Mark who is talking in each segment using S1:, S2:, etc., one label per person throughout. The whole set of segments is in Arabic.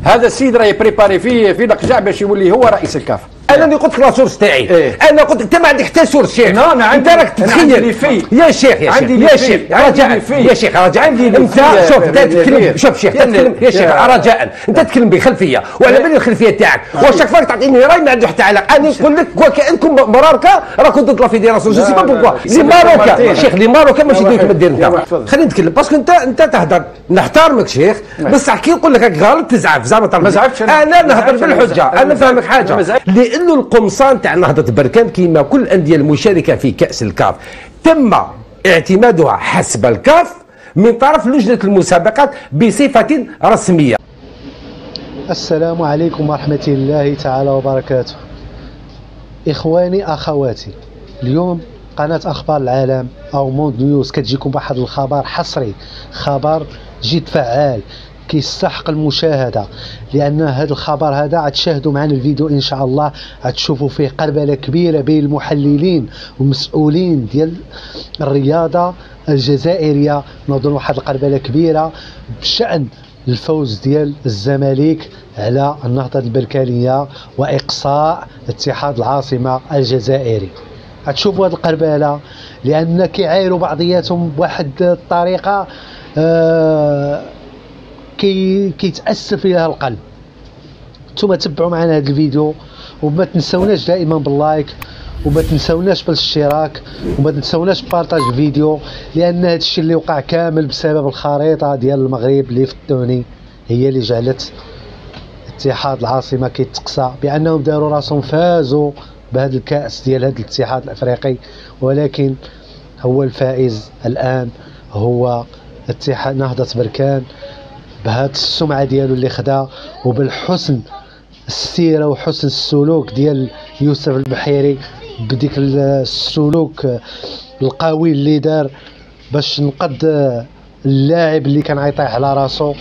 S1: هذا السيد راه يبريباري في لقجع باش يولي هو رئيس الكاف.
S2: انا اللي قلت لك لا سورس تاعي. إيه؟ انا قلت لك انت ما عندك حتى سورس شيخ.
S1: انا عندي،
S2: انت راك تتخيل يا شيخ يا شيخ يا شيخ رجاء يا شيخ رجاء انت شوف انت تتكلم شوف شيخ تتكلم يا شيخ رجاء انت تتكلم بخلفيه وعلى بالي الخلفيه تاعك وشاك فاك تعطيني راي ما عنده حتى علاقه. انا نقول لك وكانكم مراكا راكم ضد لا فيدراسيون جو سي با بوركوا لي ماروكا شيخ لي ماروكا ماشي ديك ما دير انت. خلينا نتكلم باسكو انت تهضر نحترمك شيخ بصح كي نقول لك غلط تزعف زعما
S1: ما زعفتش
S2: انا نهضر بالحجه. انا نفهمك حاجه لانه القمصان تاع نهضه بركان كيما كل الانديه المشاركه في كاس الكاف تم اعتمادها حسب الكاف من طرف لجنه المسابقات بصفه رسميه.
S3: السلام عليكم ورحمه الله تعالى وبركاته. اخواني اخواتي، اليوم قناه اخبار العالم او موند نيوز كتجيكم بواحد الخبر حصري، خبر جد فعال كيستحق المشاهده، لان هذا الخبر هذا غتشاهدوا معنا الفيديو ان شاء الله غتشوفوا فيه قربله كبيره بين المحللين والمسؤولين ديال الرياضه الجزائريه. نظن واحد القربله كبيره بشان الفوز ديال الزمالك على النهضه البركانيه واقصاء اتحاد العاصمه الجزائري. غتشوفوا هذه القربله لان كيعايروا بعضياتهم بواحد الطريقه كيتأثر فيها القلب. نتوما تبعوا معنا هذا الفيديو وما تنسوناش دائما باللايك وما تنسوناش بالاشتراك وما تنسوناش بارطاج الفيديو، لان هذا الشيء اللي وقع كامل بسبب الخريطه ديال المغرب اللي فتوني هي اللي جعلت اتحاد العاصمه كيتقصى بانهم داروا راسهم فازوا بهذا الكاس ديال هذا الاتحاد الافريقي، ولكن هو الفائز الان هو اتحاد نهضه بركان بهذه السمعه ديالو اللي خدا وبالحسن السيره وحسن السلوك ديال يوسف البحيري بديك السلوك القوي اللي دار باش نقد اللاعب اللي كان غيطيح على راسو.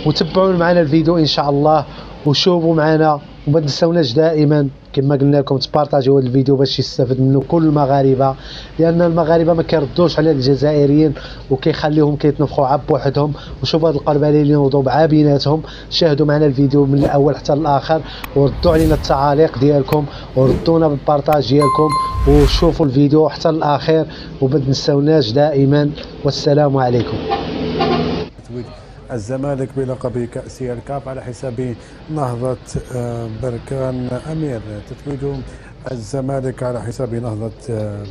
S3: وتبعوا معنا الفيديو ان شاء الله وشوفوا معنا وما تنسوناش دائما كما قلنا لكم تبارطاجيو هذا الفيديو باش يستافد منه كل المغاربه، لان المغاربه ما كيردوش على الجزائريين وكيخليهم كيتنفخوا عب وحدهم. وشوفوا هذه القربالين اللي نوضوا مع بيناتهم. شاهدوا معنا الفيديو من الاول حتى الاخر وردوا علينا التعاليق ديالكم وردونا بالبارطاج ديالكم وشوفوا الفيديو حتى الاخير وما تنسوناش دائما. والسلام عليكم.
S4: الزمالك بلقب كأس الكاف على حساب نهضة بركان. أمير، تتويج الزمالك على حساب نهضة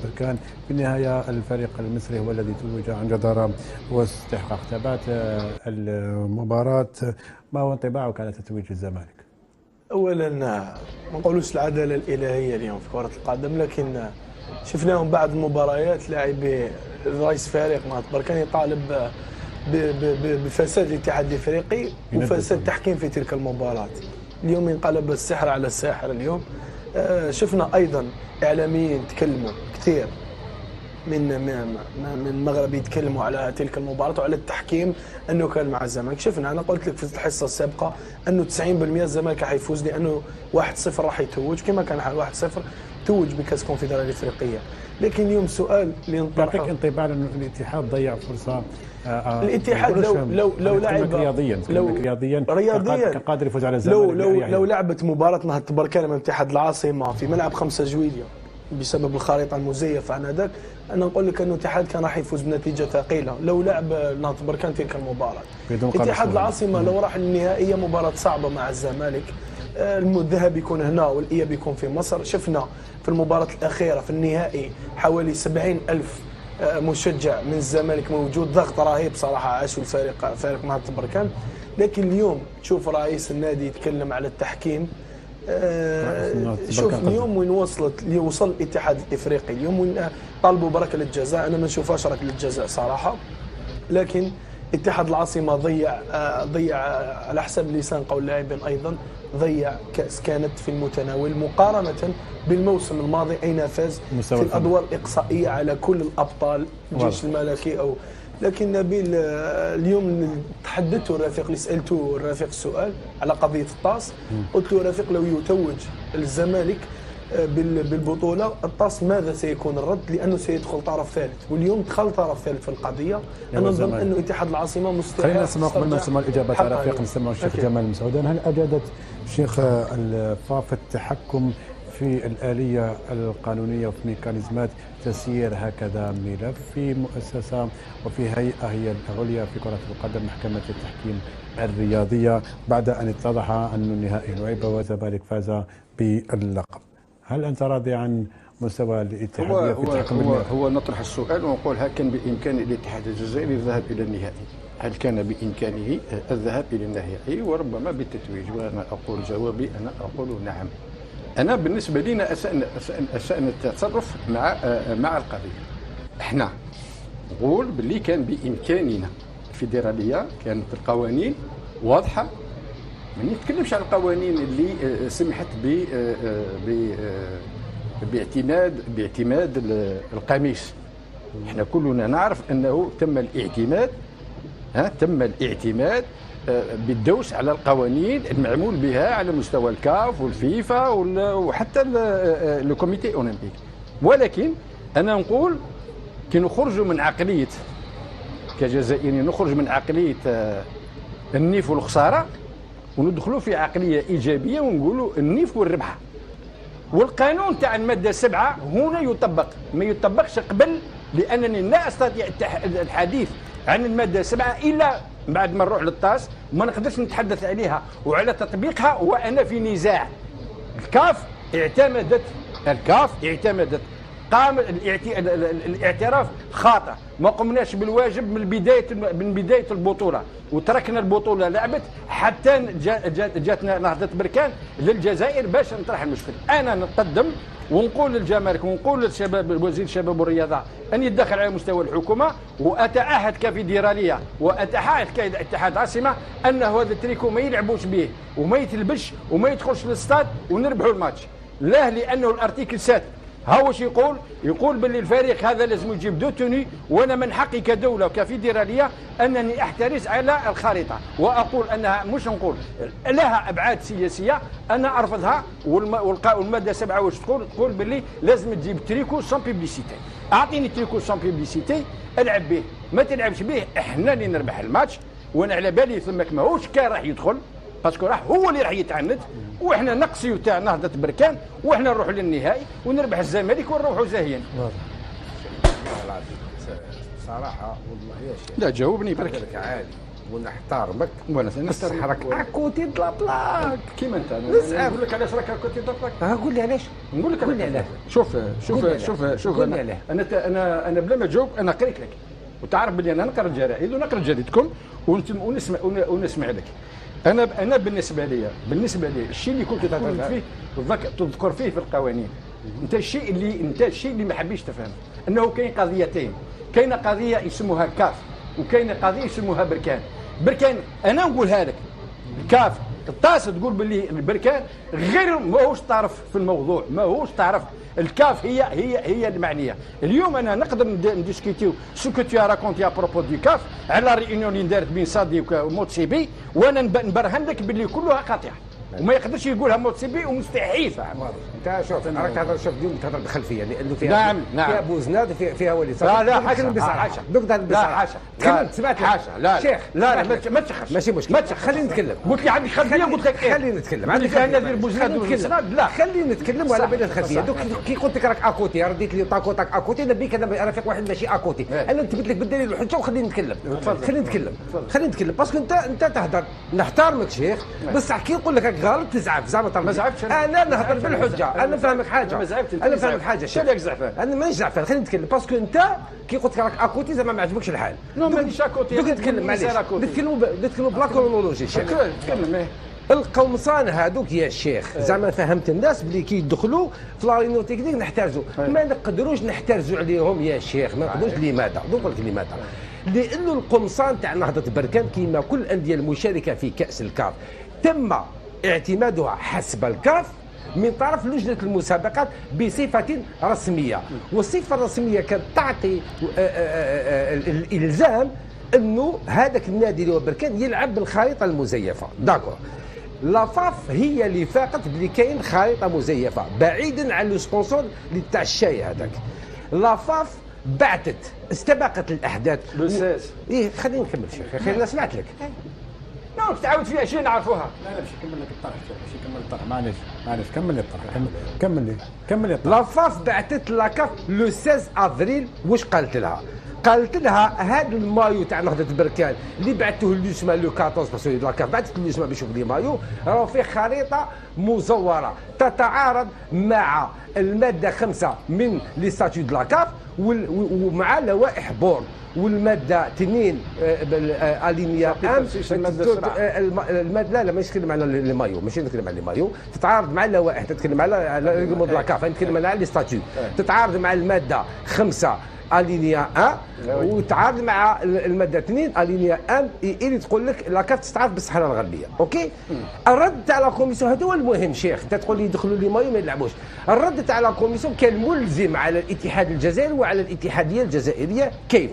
S4: بركان في النهاية الفريق المصري هو الذي توج عن جدارة واستحقاق ثبات المباراة. ما هو انطباعك على تتويج الزمالك؟
S5: اولا ما نقولوش العداله الالهيه اليوم في كره القدم، لكن شفناهم بعد المباريات لاعبي رئيس فريق نهضة بركان يطالب بفساد الاتحاد الافريقي وفساد التحكيم في تلك المباراه. اليوم انقلب السحر على الساحر. اليوم شفنا ايضا اعلاميين تكلموا كثير من المغرب يتكلموا على تلك المباراه وعلى التحكيم انه كان مع الزمالك. شفنا انا قلت لك في الحصه السابقه انه 90% الزمالك راح يفوز لانه 1-0 راح يتوج كما كان حال 1-0 توج بكاس الكونفدراليه الافريقيه. لكن اليوم سؤال اللي
S4: يعطيك انطباع انه الاتحاد ضيع فرصه.
S5: الاتحاد لو لعب
S4: رياضيا كان قادر يفوز على
S5: الزمالك. لو لعبت مباراه نهضه بركان امام اتحاد العاصمه في ملعب 5 جويلية بسبب الخريطه المزيفه انذاك، انا نقول لك انه الاتحاد كان راح يفوز بنتيجه ثقيله لو لعب نهضه بركان تلك المباراه. اتحاد العاصمه لو راح للنهائيه مباراه صعبه مع الزمالك، الذهاب يكون هنا والاياب يكون في مصر. شفنا في المباراه الاخيره في النهائي حوالي 70,000 مشجع من الزمالك موجود، ضغط رهيب صراحه عاشوا فريق نهضه بركان. لكن اليوم تشوف رئيس النادي يتكلم على التحكيم. شوف اليوم وين وصل الاتحاد الافريقي، اليوم وين طالبوا بركله الجزاء. انا ما نشوفهاش ركله الجزاء صراحه، لكن اتحاد العاصمه ضيع على حسب لسان قول اللاعبين ايضا ضيع كاس كانت في المتناول مقارنه بالموسم الماضي اين فاز في الادوار الاقصائيه على كل الابطال الجيش الملكي. او لكن نبيل اليوم تحدثت الرفيق اللي سالته الرفيق السؤال على قضيه الطاس، قلت له رفيق لو يتوج الزمالك بالبطوله الطاس ماذا سيكون الرد؟ لانه سيدخل طرف ثالث، واليوم دخل طرف ثالث في القضيه. انا نظن انه اتحاد العاصمه مستحيل.
S4: خلينا نسمع قبل ما نسمع الاجابات على رفيق، نسمع الشيخ جمال مسعودان. هل اجادت الشيخ الفاف التحكم في الآلية القانونية وفي ميكانيزمات تسيير هكذا ملف في مؤسسة وفي هيئة هي العليا في كرة القدم، محكمة التحكيم الرياضية، بعد أن اتضح أن النهائي لعب والزمالك فاز باللقب؟ هل أنت راضي عن مستوى الاتحادية في التحكم؟
S1: هو نطرح السؤال ونقول هل كان بإمكان الاتحاد الجزائري الذهاب إلى النهائي؟ هل كان بإمكانه الذهاب إلى النهائي وربما بالتتويج؟ وأنا أقول جوابي، أنا أقول نعم. أنا بالنسبة لنا أسأنا التصرف مع القضية. احنا نقول باللي كان بإمكاننا الفيدرالية، كانت القوانين واضحة. ما نتكلمش على القوانين اللي سمحت باعتماد القميص. احنا كلنا نعرف أنه تم الاعتماد بالدوس على القوانين المعمول بها على مستوى الكاف والفيفا وحتى الكوميتي الاولمبيك. ولكن انا نقول كي نخرجوا من عقليه كجزائريين، نخرج من عقليه النيف والخساره وندخلوا في عقليه ايجابيه ونقولوا النيف والربحه. والقانون تاع الماده 7 هنا يطبق، ما يطبقش قبل، لانني لا استطيع الحديث عن الماده 7 الا بعد ما نروح للطاس، وما نقدرش نتحدث عليها وعلى تطبيقها وانا في نزاع. الكاف اعتمدت قام الاعتراف خاطئ، ما قمناش بالواجب من بدايه البطوله، وتركنا البطوله لعبت حتى جاتنا نهضه بركان للجزائر باش نطرح المشكل. انا نقدم ونقول للجمارك ونقول للشباب، وزير الشباب والرياضه، ان يتدخل على مستوى الحكومه، واتعهد كفيدراليه واتعهد كاتحاد عاصمه ان هذا التريكو ما يلعبوش به وما يتلبش وما يدخلش للستاد ونربحوا الماتش. لا، لانه الارتيكل 7 ها واش يقول باللي الفريق هذا لازم يجيب دو توني، وانا من حقي كدوله وكفيدراليه انني احترز على الخريطه، واقول انها مش نقول لها ابعاد سياسيه انا ارفضها. والماده 7 واش تقول باللي لازم تجيب تريكو سون بيبليسيتي. اعطيني تريكو سون بيبليسيتي العب به، ما تلعبش به احنا اللي نربح الماتش. وانا على بالي ثمك ماهوش كان راح يدخل باسكو هو اللي راح يتعند، واحنا نقصيو تاع نهضه بركان، واحنا نروحوا للنهائي ونربح الزمالك ونروحوا زاهيين.
S2: صراحه والله يا شيخ
S1: لا جاوبني برك
S2: لك عادي ونحترمك
S1: وانا نستحرك
S2: اكوتي طلاق
S1: كيما انت. نقول لك علاش راك اكوتي طلاق.
S2: قول لي علاش.
S1: نقول لك علاش. شوف انا بلا ما تجاوب انا قريت لك، وتعرف بلي انا نقرا الجرائد ونقرا جريدتكم ونسمع لك. انا بالنسبه لي الشيء اللي كنت تذكر فيه في القوانين، انت الشيء اللي ما حبيش تفهم انه كاين قضيتين، كاين قضيه يسموها كاف وكاين قضيه يسموها بركان. انا نقولها لك، الكاف الطاس تقول باللي البركان غير ماهوش طرف في الموضوع، ماهوش طرف. الكاف هي المعنيه. اليوم انا نقدر نديسكوتيو سو كو تو راكونتي ابروبو دو كاف على ريونيون اللي دارت بين صادي وموتسيبي، وانا نبرهن لك باللي كلها قاطعه وما يقدرش يقولها موتسيبي ومستحيل.
S2: انت شوف راك تهضر، شوف اليوم تهضر بخلفيه لانه
S1: فيها
S2: فيها بوزناد فيها وليد.
S1: لا حاشا
S2: دوك تهضر بصراحه.
S1: تكلمت
S2: سمعت
S1: حاشا.
S2: شيخ
S1: لا ما تشخش،
S2: ماشي مشكل، خليني نتكلم.
S1: قلت لي عندك خلفيه، قلت لك
S2: خليني نتكلم.
S1: عندك فيها نادر بوزناد. لا
S2: خليني نتكلم وعلى بالي الخلفيه. دوك كي قلت لك راك اكوتي، رديت لي طاكوتك اكوتي، نبيك انا رفيق واحد ماشي اكوتي. انا نثبت لك بالدليل والحجه وخليني نتكلم. خليني نتكلم باسكو انت تهضر، نحترمك شيخ، بصح كي نقول لك غلط تزعف زعما.
S1: ما زعفتش
S2: انا نهضر بالحجه، انا نفهمك حاجه.
S1: انا
S2: فاهمك حاجه.
S1: شنو زعفان؟
S2: انا مانيش زعفان، خليني نتكلم باسكو انت كي قلت لك راك اكوتي زعما ما عجبكش الحال.
S1: نو مانيش اكوتي.
S2: دوك نتكلم معليش، نتكلموا بلا كرونولوجي شيخ.
S1: تكلم.
S2: القومصان هذوك يا شيخ زعما فهمت الناس بلي كي يدخلوا في لا رينيون تكنيك نحترزوا، ما نقدروش نحترزوا عليهم يا شيخ، ما نقدروش. لماذا؟ نقول لك لماذا. لانه القمصان تاع نهضه بركان كيما كل الانديه المشاركه في كاس الكاف تم اعتمادها حسب الكاف من طرف لجنه المسابقات بصفه رسميه، والصفه الرسميه كانت تعطي الالزام انه هذاك النادي اللي هو بركان يلعب بالخريطه المزيفه. داكور. لافاف هي اللي فاقت بلي كاين خريطه مزيفه بعيدا عن لو سبونسور اللي تاع الشاي هذاك. لافاف بعثت استبقت الاحداث
S1: لو 16.
S2: خليني نكمل شيخ، اخي انا سمعت لك.
S1: نعم تعاود فيها شيء نعرفوها.
S4: لا باش نكمل لك الطرح، باش نكمل الطرح، معليش كمل لي الطرح، كمل لي الطرح.
S2: لافاف بعثت لاكاف لو 16 افريل. واش قالت لها؟ قالت لها هذا المايو تاع نهضه بركان اللي بعثوه لوسما لو 14 باسكو لاكاف بعثت لوسما باش يشوف لي مايو، راه فيه خريطه مزوره تتعارض مع الماده 5 من لي ستاتيو دو لاكاف ومع لوائح بورد، والماده 2 الينيا الماده لا ماشي نتكلم على لي مايو، ماشي نتكلم على لي مايو، تتعارض مع اللوائح، تتكلم على ريغلمون دو لاكاف، نتكلم على لي ستاتيو، تتعارض مع الماده 5 الينيا 1 وتعارض مع الماده 2 الينيا 1 اللي تقول لك لاكاف تستعرض بالصحراء الغربيه. اوكي، الرد تاع لا كوميسيون هذا هو المهم شيخ. انت تقول لي يدخلوا لي مايو ما يلعبوش. الرد تاع لا كوميسيون كان ملزم على الاتحاد الجزائري وعلى الاتحاديه الجزائريه. كيف؟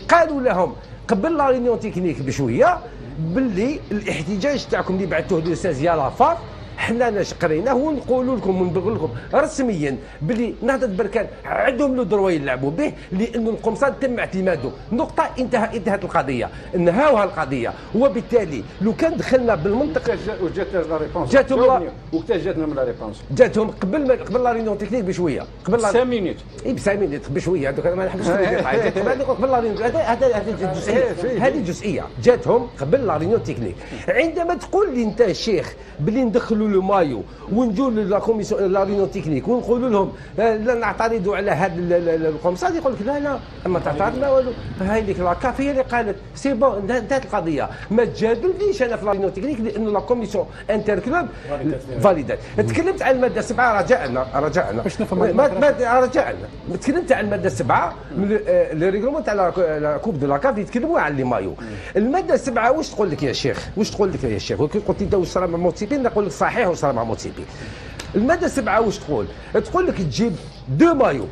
S2: قالوا لهم قبل لا رينيون تكنيك بشويه باللي الاحتجاج تاعكم اللي بعثوه لو 16 يا لافاف حنا قريناه ونقولوا لكم ونبغوا لكم رسميا باللي نهضه بركان عندهم لو دروا يلعبوا به، لانه القمصان تم اعتماده. نقطه انتهت القضيه، انهاوها القضيه، وبالتالي لو كان دخلنا بالمنطق
S1: وجاتنا لا ريبونس.
S2: جاتهم
S1: وقتاش جاتنا لا ريبونس؟
S2: جاتهم قبل لا رينيون تكنيك بشويه، قبل
S1: 5 مينوت.
S2: اي ب 5 مينوت بشويه، هذوك ما نحبش قبل لا رينيون. هذه جزئيه، هذه جزئيه جاتهم قبل لا رينيون تكنيك. عندما تقول لي انت الشيخ باللي ندخلوا لو مايو ونجوا لا كوميسيون لا رينيون تكنيك ونقولوا لهم لا نعترضوا على هذا القمصان، يقول لك لا اما تعترض ما والو، هاي ديك لاكاف هي اللي قالت سي بون انتهت القضيه. ما تجادلنيش انا في لا رينيون تكنيك لانه لا كوميسيون انتر كلوب فاليدات. تكلمت عن الماده 7 رجعنا باش نفهم رجعنا. تكلمت عن الماده 7 لي ريغلومون تاع لا كوب دو لاكاف يتكلموا عن لي مايو. الماده 7 واش تقول لك يا شيخ؟ قلت انت واش صرا مع موتسيبي نقول لك صحيح واش صرا مع موتسيبي. الماده 7 واش تقول لك تجيب 2 مايو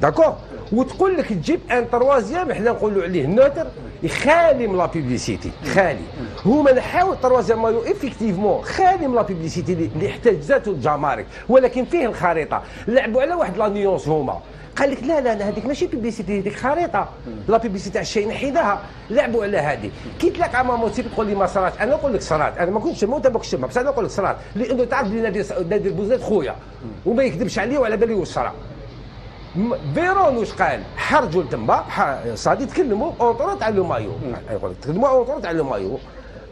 S2: داكور، وتقول لك تجيب ان تروازيام حنا نقولوا عليه نوتر خالي من لا بيبليسيتي. خالي هما نحاول تروازيام مايو افيكتيفمون خالي من لا بيبليسيتي اللي احتجزته الجمارك، ولكن فيه الخريطه. لعبوا على واحد لا نيونس هما، قال لك لا هذيك ماشي بيبليسيتي، هذيك خريطه لا بيبليسيتي تاع الشيء نحيدها. لعبوا على هذه. كي تلاقى مع موتسيبي تقول لي ما صرات، انا نقول لك صرات، انا ما كنتش موت باك الشمع، بصح انا نقول لك صرات لانه تعرف بلي نادر بوزناد خويا وما يكذبش عليه وعلى بالي واش صرا. فيرون واش قال؟ حرجوا تما صادي تكلموا اونطرو على لو مايو، يقول لك تكلموا اونطرو على لو مايو.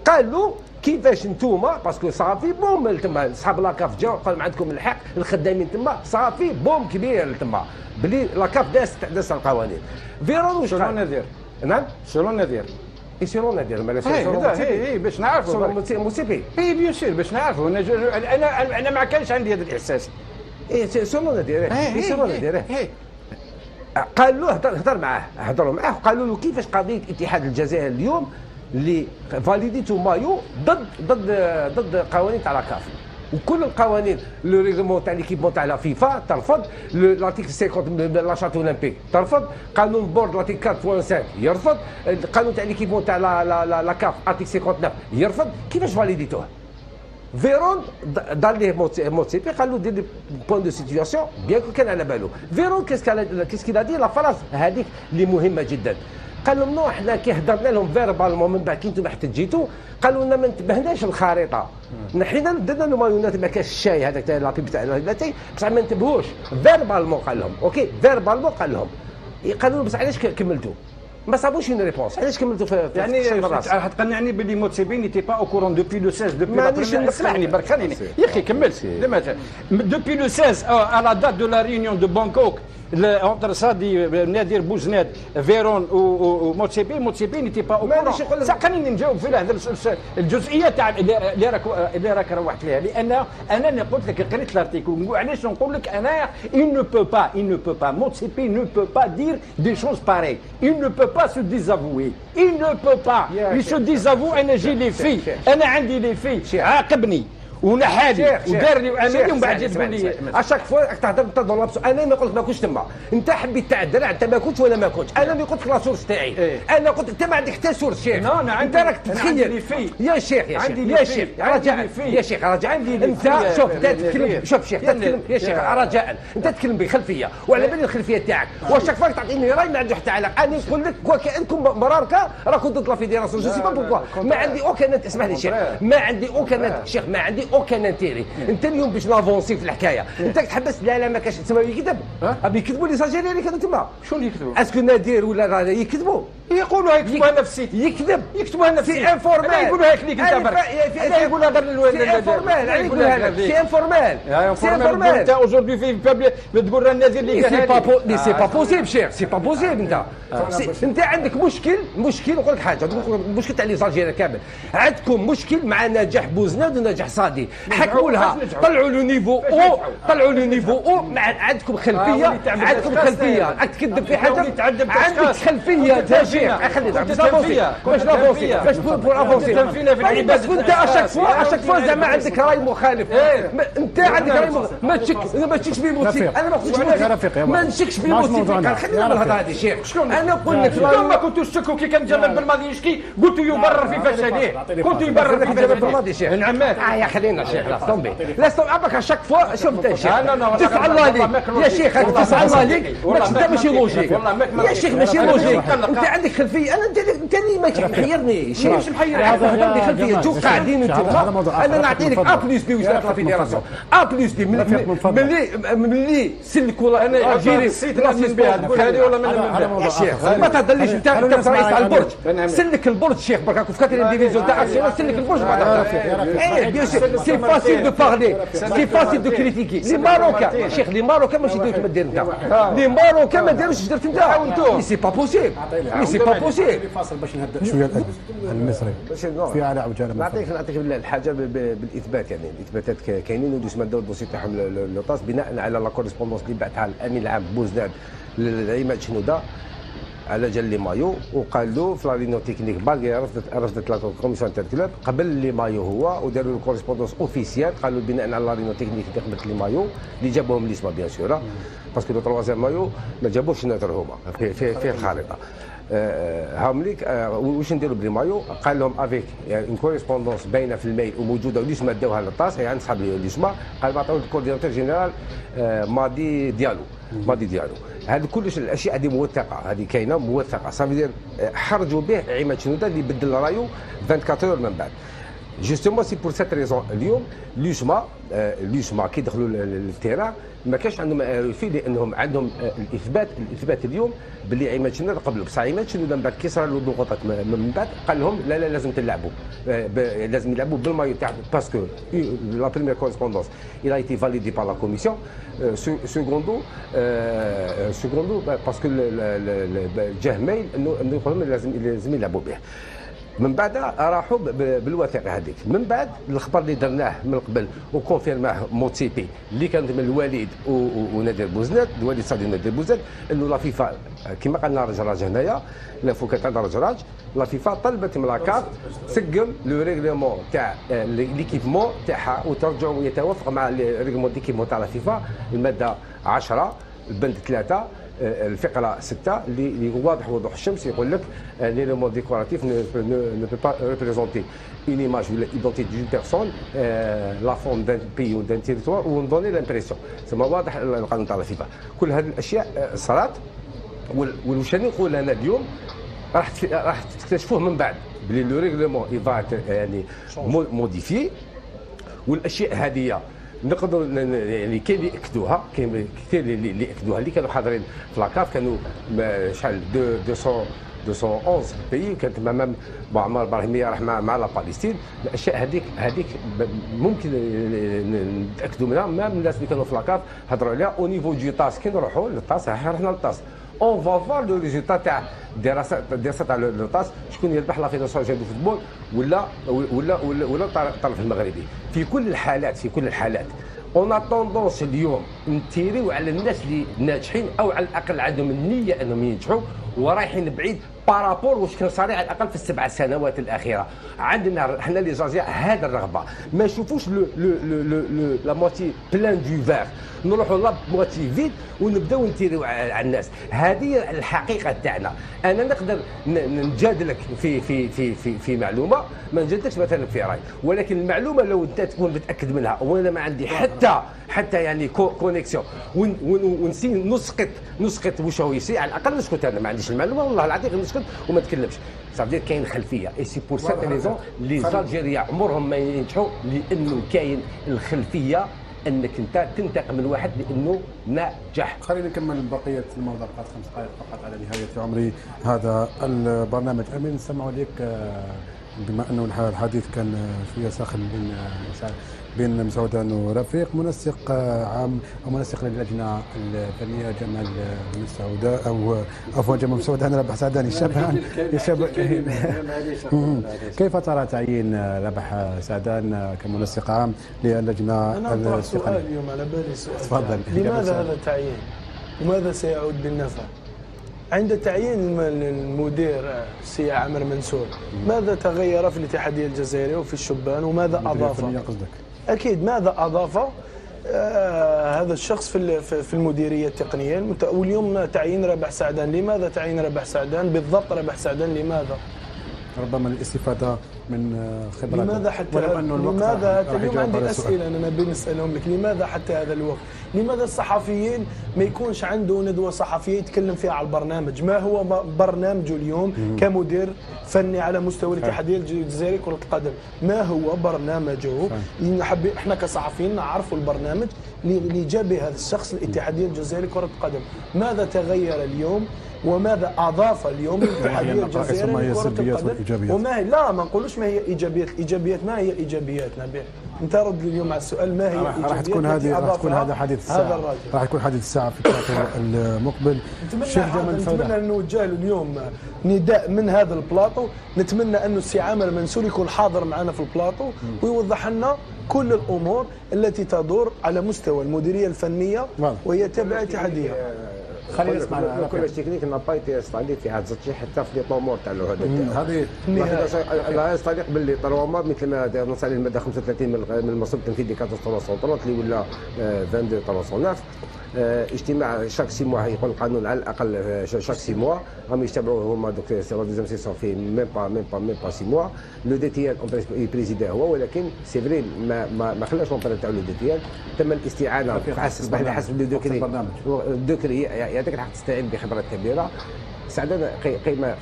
S2: قالوا كيفاش نتوما باسكو صافي بوم تما صحاب لاكاف جاو قال عندكم الحق الخدامين تما صافي بوم كبير تما بلي لاكاف داس القوانين. فيرون واش قال؟
S1: نذير.
S2: نعم
S1: سولون نذير.
S2: اي سيرون نادير مالا
S1: اي باش نعرفوا
S2: موسيقي.
S1: اي بيان سور باش نعرفوا. انا ما كانش عندي هذا الاحساس.
S2: اي سيرون نادير. اي سيرون نادير. قال له هضروا معاه قالوا له كيفاش قضيه اتحاد الجزائر اليوم اللي فاليديتو مايو ضد قوانين تاع لاكاف، وكل القوانين لو ريغلمون تاع ليكيبمون تاع لا فيفا ترفض، لارتيكل 50 لا شارت اولمبيك ترفض، قانون بورد لارتيكل 4.5 يرفض، القانون تاع ليكيبمون تاع لا كاف ارتيكل 59 يرفض. كيفاش فاليديتوه؟ فيرون دار ليه موتسيبي قال له دير لي بوان دو سيتياسيون بيان كان على بالو. فيرون كيسكي دي لا فراس هذيك اللي مهمه جدا. قال لهم نو حنا كي هضرنا لهم فيربالمون من بعد كي انتم احتجيتوا قالوا لنا ما انتبهناش الخريطه، حنا درنا له مايونات ما كاش الشاي هذاك تاع لابيب تاع البلاتي بصح ما انتبهوش. فيربالمون قال لهم اوكي، فيربالمون قال لهم قالوا له بس علاش كملتوا؟ ما صابوش اون ريبونس، علاش كملتوا في
S1: يعني تقنعني باللي موتسيبي نيتي با او كورون دوبي لو 16 دوبي لا بريمير. اسمعني برك خليني يا اخي كمل. دوبي لو 16 à la date de la réunion de Bangkok entre صادي نادر بوزناد فيرون وموتسيبي نيتي با او كورون. خليني نجاوب في هذا الجزئيه تاع اللي راك روحت لها، لان انا قلت لك قريت الارتيكل علاش نقول لك انا il ne peut pas موتسيبي ne peut pas dire des choses pareilles, il ne peut pas se désavouer, il ne peut pas il se désavoue. انا جي لي في، انا عندي لي في عاقبني ونحالي ودار لي وعملي ومن بعد جا تقول لي
S2: اشاك فوا راك تهضر تهضر لابسو. انا ما قلت ما كنتش تما، انت حبيت تعدل انت ما كنتش ولا ما كنتش. انا اللي قلت لك لا سورس تاعي، انا قلت انت ما عندك حتى سورس شيخ. انت راك تتخيل يا شيخ يا شيخ رجاء يا شيخ رجاء انت شوف تتكلم شوف شيخ تتكلم يا شيخ رجاء انت تتكلم بخلفيه وعلى بالي الخلفيه تاعك وشاك فاك تعطيني راي ما عنده حتى علاقه. انا نقول لك وكانكم مراركه راكم ضد لا فيدراسيون. جو سي با بوكوا ما عندي اوكان اسمح لي شيخ ما عندي اوكان شيخ ما عندي اوكان انتيري. انت اليوم باش نافونسي في الحكايه انت تحبس لا ما كاش تسمى يكذب ابي يكذبوا لي ساجيري اللي كانوا تما.
S1: شنو يكذبوا؟
S2: اسكو نادير ولا يكذبوا
S1: يقولوا يكتبوها لنا في السيت
S2: يكذب
S1: يكتبوها لنا في السيت
S2: انفورمال
S1: يقولوها لك انت برك يقولها غير
S2: سي انفورمال يقولها لك سي انفورمال
S1: سي انفورمال انت اوجوردي في بابلي تقول راه النادي اللي قالها
S2: سي با بوسيبل شيخ سي با بوسيبل. انت عندك مشكل نقول لك حاجه المشكل تاع لي زالجيريا كامل عندكم مشكل مع نجاح بوزناد ونجاح صادي. حكموا لها طلعوا لو نيفو او عندكم خلفيه راك تكذب في حاجه عندك خلفيه يا شيخ خلي باش نافونسي باش بور افونسي
S1: تنفينا في العباد.
S2: انت اشاك فوا زعما عندك راي مخالف. انت عندك راي مخالف ما تشكش بموتيف. انا ما قلتش ما نشكش بموتيف. خلينا من الهضره هذه شيخ. انا نقول لك
S1: ما كنتوش تشكوا كي كان جمال بالماضي يشكي قلت يبرر في فشله كنت يبرر في
S2: جمال بالماضي شيخ
S1: نعمات
S2: يا خلينا شيخ لا طومبي لا عبك اشاك فوا شوف انت شيخ تسعى الله عليك يا شيخ تسعى الله عليك انت ماشي لوجيك يا شيخ ماشي لوجيك. انت عندك خلفيه انت اللي ما محيرني شيخ مش محير عندي خلفيه جو قاعدين انتم انا نعطي لك ا بلس بي وزاره لا فيدراسيون ا بلس بي ملي سلكوا انا جيري
S1: ناسين بها تقول هذه ولا من
S2: يا شيخ ما تهضرليش انت رئيس على البرج سلك البرج شيخ برك في كاترين ديفيزيون تاع اكسيون سلك البرج بعد بيان سور سي فاسيل دو بارلي سي فاسيل دو كريتيكي لي ماروكا شيخ لي ماروكا ماشي ديروا كما دير انت لي ماروكا ما داروش درت انت سي با بوسيبل سي با بوسيبل
S4: فاصل باش نهدأ شويه المصري في على عجاله
S2: نعطيك الحاجه بالاثبات يعني الاثباتات كاينين ودوز ما داو الدوسي تاعهم لوطاس بناء على لا كوريسبوندونس اللي بعثها الامين العام بوزداد لعماد شنوده على جال لي مايو وقال له في لا رينيون تكنيك باغي رفضت لا كوميسيون تاع الكلوب قبل لي مايو هو وداروا الكوريسبوندونس اوفيسيال قالوا بناء على لا رينيون تكنيك اللي قبلت لي مايو اللي جابوهم ليسما بيان سور باسكو لو تروازيام مايو ما جابوش ناتر هما في الخارطه هاهم ليك واش نديروا بلي مايو قال لهم افيك يعني اون كوريسبوندونس باينه في الميل وموجوده وليسما داوها للطاس هي عند صحاب ليسما قال بعثوا الكورديناتور جينيرال ماضي ديالو هذه كلش الاشياء هذه موثقه هذه كاينه موثقه صافي دير حرجوا به عماد شنوده اللي بدل رايو 24 اور من بعد جوستومون سي بور سيت ريزون اليوم ليسما كي دخلوا للتيران ما كانش عندهم في لانهم عندهم الاثبات اليوم باللي عماد شنوده قبلوا بصح عماد شنوده من بعد كي صار له ضغوطات من بعد قال لهم لا لازم تلعبوا لازم يلعبوا بالمايو تاع باسكو لا بريمير كوريسبوندونس il a été validé par la commission secondo باسكو جاه ميل انه لازم يلعبوا به. من بعد راحوا بالوثيقه هذيك من بعد الخبر اللي درناه من قبل وكونفيرماه موتسيبي اللي كانت من الوالد ونادر بوزناد الوالد صادي نادر بوزناد انه لا فيفا كما قالنا رجراج هنايا لا فوكات عندها رجراج لا فيفا طلبت من لاكاف تسقم لو ريغليمون تاع ليكيبمون تاعها وترجع ويتوافق مع الريغليمون ديكيبمون تاع لا فيفا الماده 10 البند 3 الفقره 6 اللي واضح وضوح الشمس يقول لك ليليمون ديكوراتيف ne peut pas représenter une image ou l'identité d'une personne la forme d'un pays ou d'un territoire ou donner l'impression سما واضح القانون تاع الفيفا. كل هذه الاشياء صارت واش نقول انا اليوم راح تكتشفوه من بعد بلي لو ريغليمون يفا يعني موديفي والاشياء هذه نقدر يعني كاين اللي اكدوها كاين كثير اللي اكدوها اللي كانوا حاضرين في لاكاف كانوا شحال 211 بي كانت مام معمر ابراهيميه راح مع لا بالستين. الاشياء هذيك ممكن نتاكدوا منها مام الناس اللي كانوا في لاكاف هضروا عليها او نيفو دو طاس كي نروحوا للطاس رحنا للطاس اون فا فوار لو ريزولتا تاع دراسه تاع لو طاس شكون يربح لا فيدراسيون دو فوتبول ولا الطرف المغربي. في كل الحالات اون طوندونس اليوم نتيريو على الناس اللي ناجحين او على الاقل عندهم النيه انهم ينجحوا ورايحين بعيد بارابور واش كان صاري على الاقل في السبع سنوات الاخيره. عندنا حنا لي جازيا هذا الرغبه، ما نشوفوش لا موتي بلان دو فير، نروحوا لا موتي فيد ونبداو نتيريو على الناس. هذه الحقيقه تاعنا. انا نقدر نجادلك في معلومه، ما نجادلكش مثلا في راي، ولكن المعلومه لو انت تكون متاكد منها وانا ما عندي حتى يعني كونيكسيون ونسي نسقط واش هو يسي، على الاقل نسكت. انا ما عنديش المعلومه والله العظيم نسكت وما نتكلمش. صافي كاين خلفيه، اي سي بور سيت ريزون لي زالجيريا عمرهم ما ينجحوا، لانه كاين الخلفيه انك انت تنتقم من واحد لانه ناجح.
S4: خلينا نكمل بقيه الموضوع، بقات 5 دقائق فقط على نهايه عمري هذا البرنامج. امين نسمعوا لك، بما انه الحديث كان شويه ساخن بين مسعودان ورفيق، منسق عام او منسق للجنه الفنيه جمال بن سعودان، او عفوا جمال بن سعودان ربح سعدان يشبه. كيف ترى تعيين ربح سعدان كمنسق عام للجنه
S5: انا اطرح سؤال اليوم على بالي، سؤال
S4: تفضل.
S5: لماذا هذا التعيين؟ وماذا سيعود بالنفع؟ عند تعيين المدير السي عامر منصور، ماذا تغير في الاتحاديه الجزائريه وفي الشبان، وماذا اضاف؟ اكيد ماذا اضاف هذا الشخص في المديريه التقنيه واليوم تعيين ربح سعدان. لماذا تعيين ربح سعدان بالضبط؟ ربح سعدان لماذا؟
S4: ربما الاستفاده من خبراته.
S5: لماذا حتى لماذا اليوم عندي اسئله انا نبي نسالهم لك. لماذا حتى هذا الوقت؟ لماذا الصحفيين ما يكونش عنده ندوه صحفيه يتكلم فيها على البرنامج؟ ما هو برنامجه اليوم كمدير فني على مستوى الاتحاديه الجزائريه كره القدم؟ ما هو برنامجه؟ احنا كصحفيين نعرفوا البرنامج اللي جاب به هذا الشخص الاتحاديه الجزائريه كره القدم. ماذا تغير اليوم وماذا اضاف اليوم الاتحاديه الجزائريه لكره القدم؟ وما هي، لا ما نقولوش ما هي ايجابيات. الايجابيات ما هي ايجابيات نبيل؟ انت رد لي اليوم على السؤال ما هي الايجابيات؟
S4: راح تكون هذا حديث الساعه، راح يكون حديث الساعه في التقرير المقبل.
S5: نتمنى ان نوجه له اليوم نداء من هذا البلاطو، نتمنى انه السي عامر منصور يكون حاضر معنا في البلاطو ويوضح لنا كل الامور التي تدور على مستوى المديريه الفنيه وهي تابعه الاتحاديه.
S2: خلينا نسمع كل تكنيك n'a pas été installé في هذا الشيء حتى في لي طومور تاع الهدى.
S4: هذه
S2: لا يستطيع باللي طروما مثل ما نص عليه الماده 35 من المصروف التنفيذي 1430 اللي ولا 22 اجتماع شاك 6 موا يقول القانون على الاقل شاك 6 موا راهم يجتمعوا هما دوك لا دوزيام سيسيون في ميم با 6 موا. لو دي تي ان بريزيدا هو، ولكن سي فري ما خلاش لومبرا تاع لو دي تي ان تم الاستعانه حسب لو دوكري يعطيك الحق تستعين بخبرات كبيره. سعدان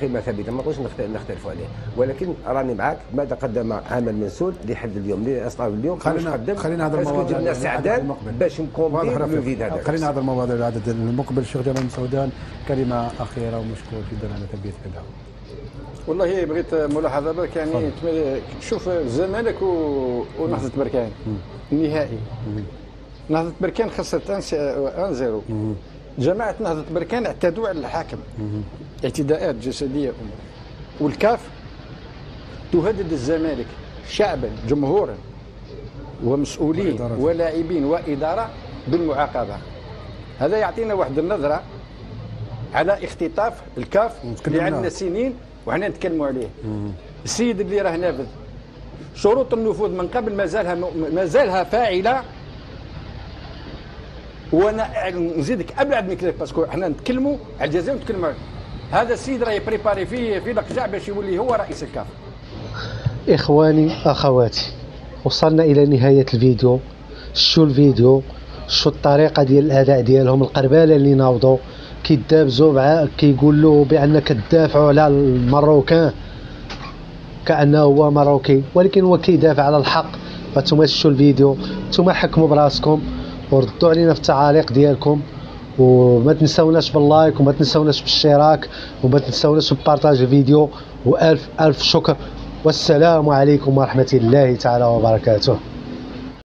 S2: قيمه ثابته ما نقولش نختلفوا عليه، ولكن راني معاك. ماذا قدم عامر منصور لحد اليوم لاصحاب اليوم؟
S4: خلينا هذا الموضوع
S2: جبنا سعدان باش نكون لو فيد هذا.
S4: خلينا هذا الموضوع العدد المقبل. الشيخ جمال بن سعودان كلمه اخيره ومشكور جدا على تلبيه النداء.
S1: والله بغيت ملاحظه برك، يعني شوف الزمالك ونهضه بركان النهائي. نهضه بركان خسرت 1-0. جماعه نهضه بركان اعتدوا على الحاكم اعتداءات جسديه، والكاف تهدد الزمالك شعبا جمهورا ومسؤولين ولاعبين واداره بالمعاقبه. هذا يعطينا واحد النظره على اختطاف الكاف اللي عندنا سنين وحنا نتكلموا عليه. السيد اللي راه نافذ شروط النفوذ من قبل ما زالها فاعله. وانا نزيدك ابعد من كذا باسكو حنا نتكلموا على الجزائر ونتكلموا هذا السيد راه يبريباري في لقجع باش يولي هو رئيس الكاف.
S3: اخواني اخواتي، وصلنا الى نهايه الفيديو. شو الفيديو، شو الطريقه ديال الاداء ديالهم، القرباله اللي ناوضوا كيدابزوا كيقول له بانك تدافعوا على المروكان كانه هو مروكي، ولكن هو كيدافع على الحق. فانتم شو الفيديو، انتم حكموا براسكم وردوا علينا في التعاليق ديالكم، وما تنساوناش باللايك وما تنساوناش بالاشتراك وما تنساوناش ببارطاج الفيديو. والف الف شكر، والسلام عليكم ورحمه الله تعالى وبركاته.